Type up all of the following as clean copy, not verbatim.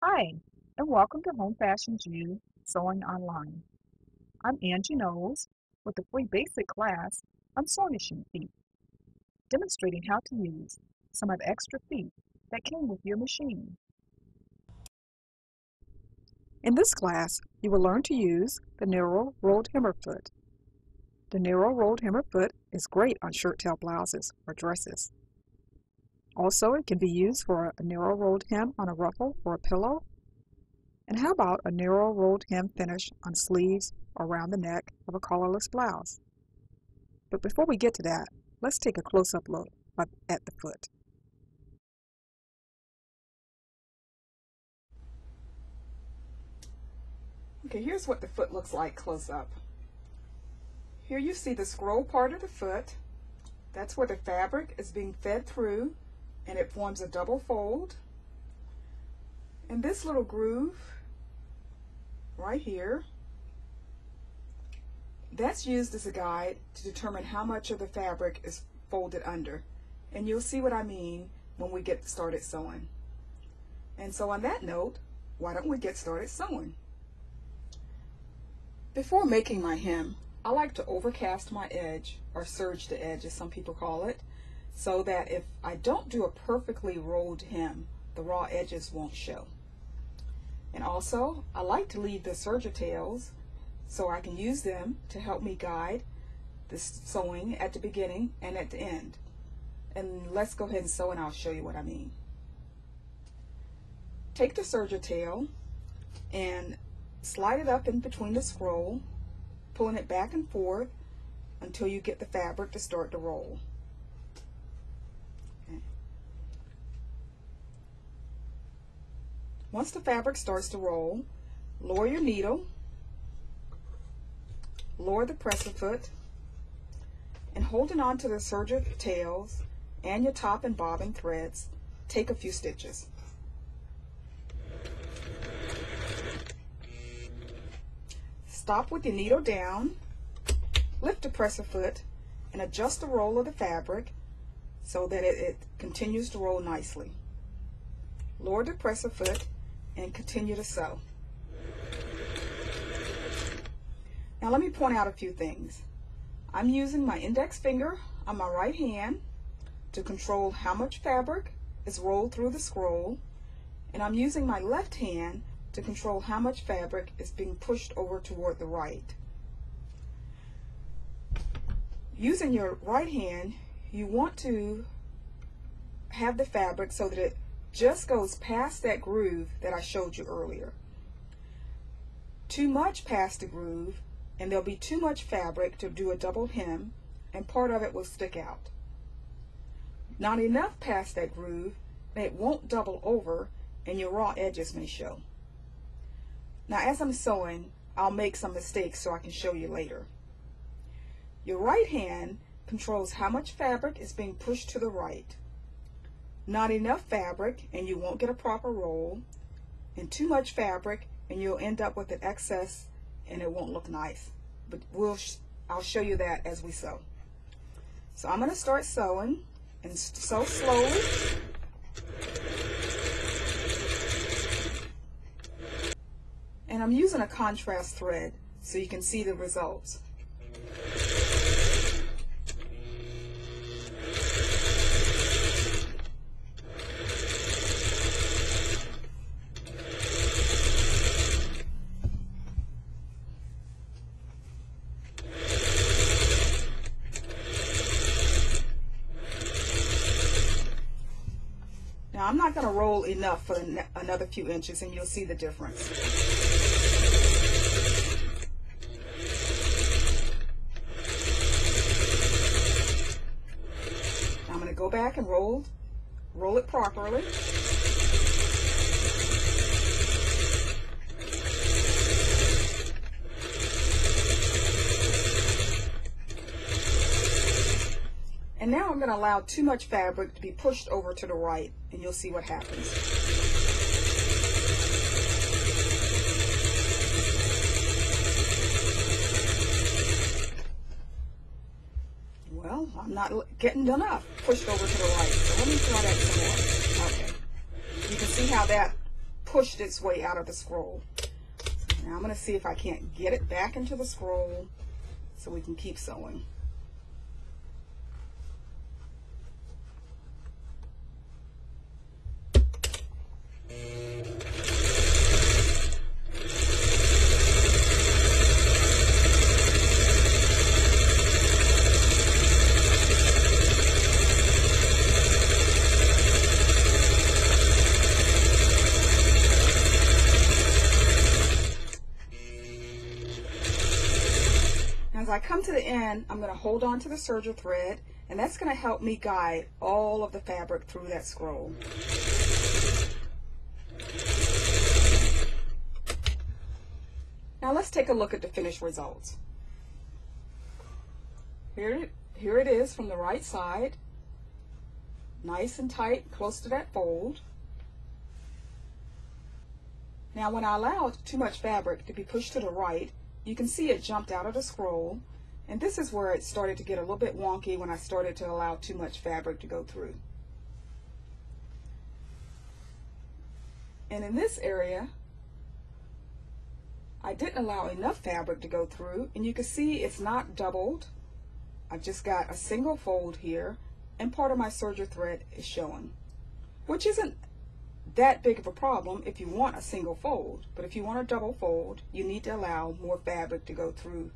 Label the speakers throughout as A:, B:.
A: Hi, and welcome to Home Fashion Jew Sewing Online. I'm Angie Knowles with a free basic class on sewing machine feet, demonstrating how to use some of the extra feet that came with your machine. In this class, you will learn to use the narrow rolled hammer foot. The narrow rolled hammer foot is great on shirt tail blouses or dresses. Also, it can be used for a narrow rolled hem on a ruffle or a pillow. And how about a narrow rolled hem finish on sleeves or around the neck of a collarless blouse? But before we get to that, let's take a close-up look at the foot.
B: Okay, here's what the foot looks like close up. Here you see the scroll part of the foot. That's where the fabric is being fed through, and it forms a double fold. And this little groove right here, that's used as a guide to determine how much of the fabric is folded under. And you'll see what I mean when we get started sewing. And so on that note, why don't we get started sewing? Before making my hem, I like to overcast my edge, or serge the edge as some people call it, so that if I don't do a perfectly rolled hem, the raw edges won't show. And also, I like to leave the serger tails so I can use them to help me guide the sewing at the beginning and at the end. And let's go ahead and sew and I'll show you what I mean. Take the serger tail and slide it up in between the scroll, pulling it back and forth until you get the fabric to start to roll. Okay. Once the fabric starts to roll, lower your needle, lower the presser foot, and holding on to the serger tails and your top and bobbin threads, take a few stitches. Stop with your needle down, lift the presser foot, and adjust the roll of the fabric so that it continues to roll nicely. Lower the presser foot and continue to sew. Now let me point out a few things. I'm using my index finger on my right hand to control how much fabric is rolled through the scroll, and I'm using my left hand to control how much fabric is being pushed over toward the right. Using your right hand, you want to have the fabric so that it just goes past that groove that I showed you earlier. Too much past the groove, and there'll be too much fabric to do a double hem, and part of it will stick out. Not enough past that groove, and it won't double over, and your raw edges may show. Now as I'm sewing, I'll make some mistakes so I can show you later. Your right hand controls how much fabric is being pushed to the right. Not enough fabric and you won't get a proper roll, and too much fabric and you'll end up with an excess and it won't look nice. But I'll show you that as we sew. So I'm going to start sewing and sew slowly. And I'm using a contrast thread so you can see the results. Now I'm not going to roll enough for another few inches, and you'll see the difference. Now I'm going to go back and roll it properly. And now I'm going to allow too much fabric to be pushed over to the right, and you'll see what happens. Well, I'm not getting enough pushed over to the right, so let me try that some more. Okay. You can see how that pushed its way out of the scroll. Now I'm going to see if I can't get it back into the scroll so we can keep sewing. As I come to the end, I'm going to hold on to the serger thread, and that's going to help me guide all of the fabric through that scroll. Now let's take a look at the finished results. Here it is from the right side, nice and tight, close to that fold. Now when I allowed too much fabric to be pushed to the right, you can see it jumped out of the scroll, and this is where it started to get a little bit wonky when I started to allow too much fabric to go through. And in this area, I didn't allow enough fabric to go through, and you can see it's not doubled. I've just got a single fold here, and part of my serger thread is showing, which isn't that big of a problem if you want a single fold, but if you want a double fold, you need to allow more fabric to go through.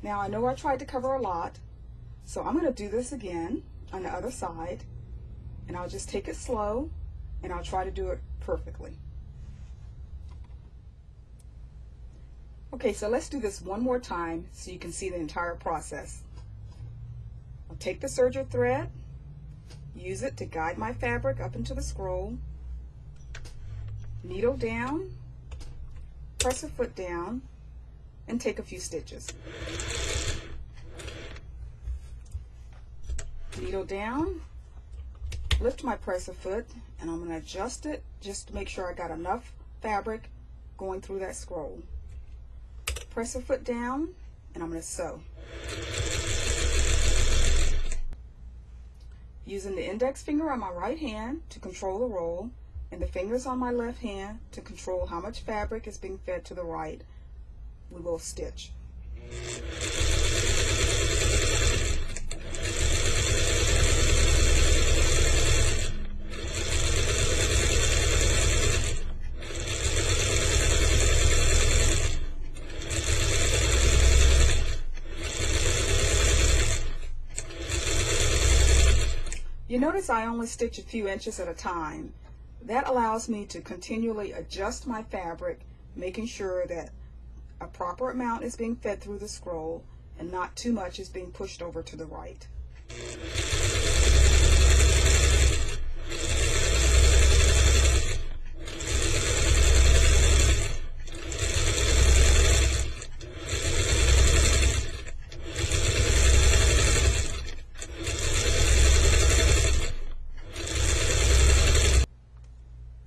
B: Now I know I tried to cover a lot, so I'm going to do this again on the other side, and I'll just take it slow, and I'll try to do it perfectly. Okay, so let's do this one more time so you can see the entire process. I'll take the serger thread, use it to guide my fabric up into the scroll, needle down, press a foot down, and take a few stitches. Needle down, lift my presser foot, and I'm going to adjust it just to make sure I got enough fabric going through that scroll. Press a foot down, and I'm going to sew. Using the index finger on my right hand to control the roll, and the fingers on my left hand to control how much fabric is being fed to the right, we will stitch. You notice I only stitch a few inches at a time. That allows me to continually adjust my fabric, making sure that a proper amount is being fed through the scroll and not too much is being pushed over to the right.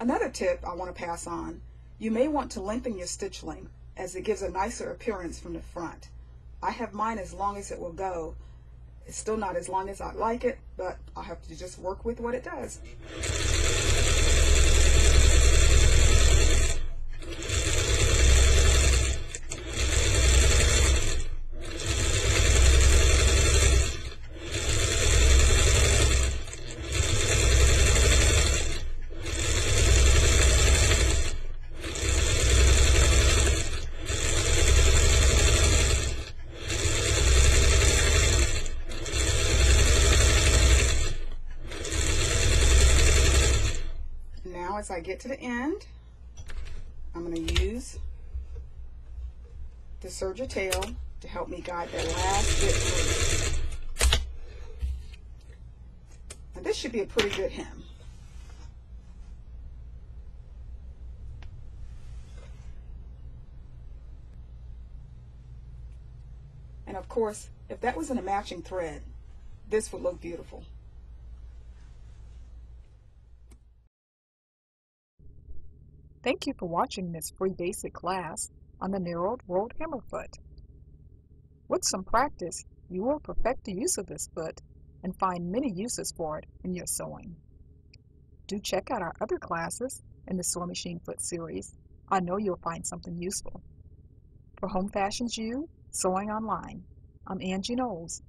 B: Another tip I want to pass on, you may want to lengthen your stitch length as it gives a nicer appearance from the front. I have mine as long as it will go. It's still not as long as I'd like it, but I'll have to just work with what it does. As I get to the end, I'm going to use the serger tail to help me guide that last bit through. And this should be a pretty good hem. And of course, if that wasn't a matching thread, this would look beautiful.
A: Thank you for watching this free basic class on the narrowed rolled hammer foot. With some practice, you will perfect the use of this foot and find many uses for it in your sewing. Do check out our other classes in the Sewing Machine Foot series. I know you'll find something useful. For Home Fashions U, Sewing Online, I'm Angie Knowles.